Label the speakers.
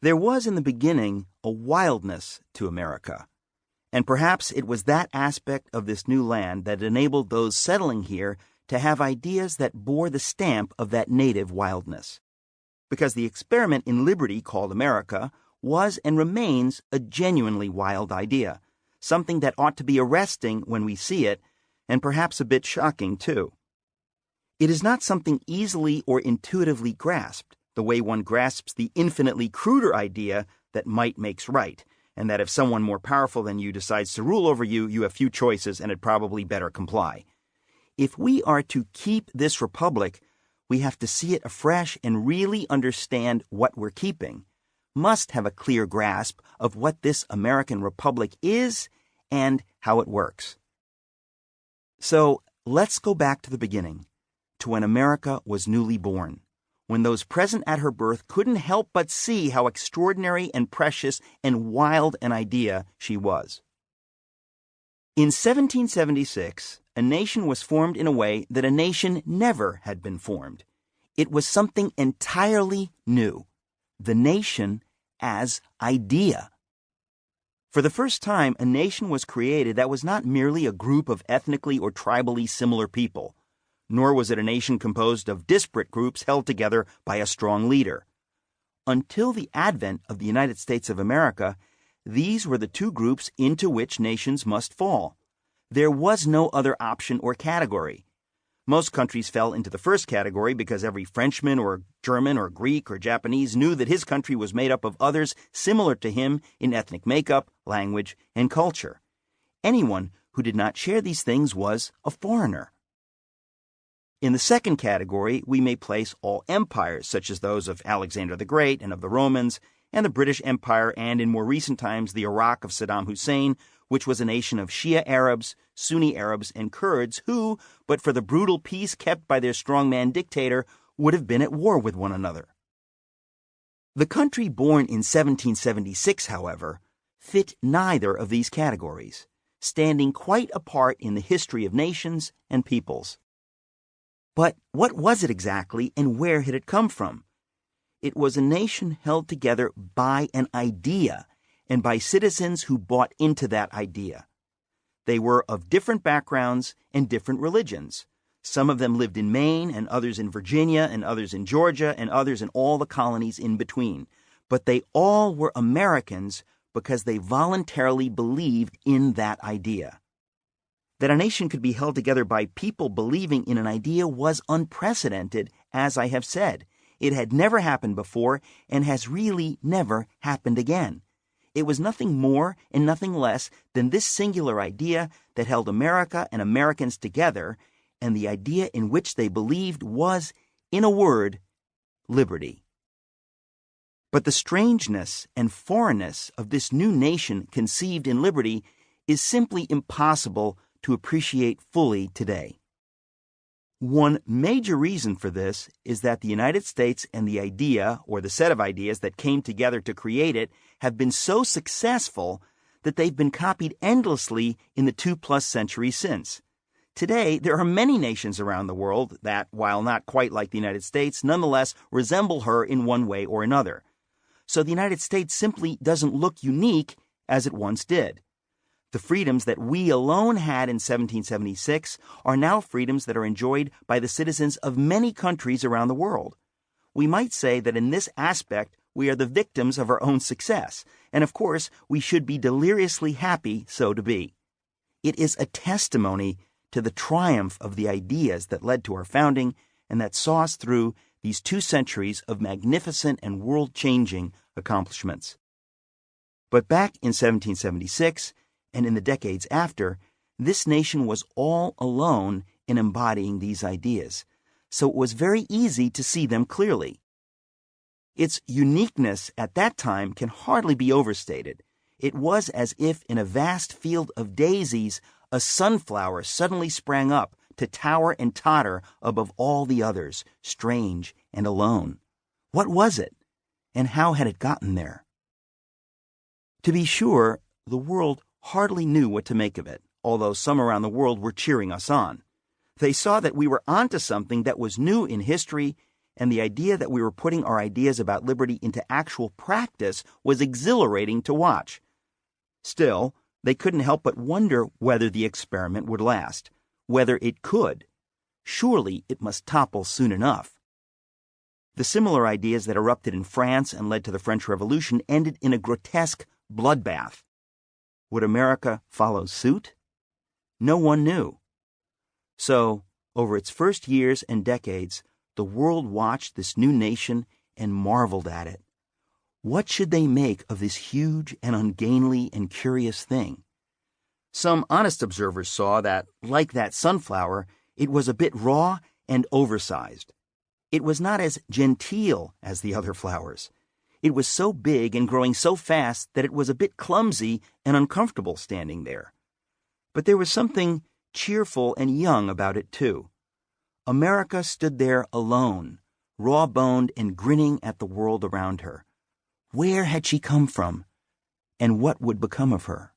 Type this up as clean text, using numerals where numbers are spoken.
Speaker 1: There was in the beginning a wildness to America, and perhaps it was that aspect of this new land that enabled those settling here to have ideas that bore the stamp of that native wildness. Because the experiment in liberty called America was and remains a genuinely wild idea, something that ought to be arresting when we see it, and perhaps a bit shocking too. It is not something easily or intuitively grasped, the way one grasps the infinitely cruder idea that might makes right, and that if someone more powerful than you decides to rule over you, you have few choices and had probably better comply. If we are to keep this republic, we have to see it afresh and really understand what we're keeping, must have a clear grasp of what this American republic is and how it works. So let's go back to the beginning, to when America was newly born, when those present at her birth couldn't help but see how extraordinary and precious and wild an idea she was. In 1776, a nation was formed in a way that a nation never had been formed. It was something entirely new, the nation as idea. For the first time, a nation was created that was not merely a group of ethnically or tribally similar people, nor was it a nation composed of disparate groups held together by a strong leader. Until the advent of the United States of America, these were the two groups into which nations must fall. There was no other option or category. Most countries fell into the first category because every Frenchman or German or Greek or Japanese knew that his country was made up of others similar to him in ethnic makeup, language, and culture. Anyone who did not share these things was a foreigner. In the second category, we may place all empires, such as those of Alexander the Great and of the Romans, and the British Empire, and in more recent times the Iraq of Saddam Hussein, which was a nation of Shia Arabs, Sunni Arabs, and Kurds who, but for the brutal peace kept by their strongman dictator, would have been at war with one another. The country born in 1776, however, fit neither of these categories, standing quite apart in the history of nations and peoples. But what was it exactly, and where had it come from? It was a nation held together by an idea, and by citizens who bought into that idea. They were of different backgrounds and different religions. Some of them lived in Maine, and others in Virginia, and others in Georgia, and others in all the colonies in between. But they all were Americans because they voluntarily believed in that idea. That a nation could be held together by people believing in an idea was unprecedented, as I have said. It had never happened before and has really never happened again. It was nothing more and nothing less than this singular idea that held America and Americans together, and the idea in which they believed was, in a word, liberty. But the strangeness and foreignness of this new nation conceived in liberty is simply impossible to appreciate fully today. One major reason for this is that the United States and the idea, or the set of ideas that came together to create it, have been so successful that they've been copied endlessly in the 2+ centuries since. Today, there are many nations around the world that, while not quite like the United States, nonetheless resemble her in one way or another. So the United States simply doesn't look unique as it once did. The freedoms that we alone had in 1776 are now freedoms that are enjoyed by the citizens of many countries around the world. We might say that in this aspect, we are the victims of our own success, and of course, we should be deliriously happy so to be. It is a testimony to the triumph of the ideas that led to our founding and that saw us through these 2 centuries of magnificent and world-changing accomplishments. But back in 1776, and in the decades after, this nation was all alone in embodying these ideas, so it was very easy to see them clearly. Its uniqueness at that time can hardly be overstated. It was as if in a vast field of daisies, a sunflower suddenly sprang up to tower and totter above all the others, strange and alone. What was it, and how had it gotten there? To be sure, the world hardly knew what to make of it, although some around the world were cheering us on. They saw that we were onto something that was new in history and the idea that we were putting our ideas about liberty into actual practice was exhilarating to watch. Still, they couldn't help but wonder whether the experiment would last, whether it could. Surely it must topple soon enough. The similar ideas that erupted in France and led to the French Revolution ended in a grotesque bloodbath. Would America follow suit? No one knew. So, over its first years and decades, the world watched this new nation and marveled at it. What should they make of this huge and ungainly and curious thing? Some honest observers saw that, like that sunflower, it was a bit raw and oversized. It was not as genteel as the other flowers. It was so big and growing so fast that it was a bit clumsy and uncomfortable standing there. But there was something cheerful and young about it, too. America stood there alone, raw-boned and grinning at the world around her. Where had she come from, and what would become of her?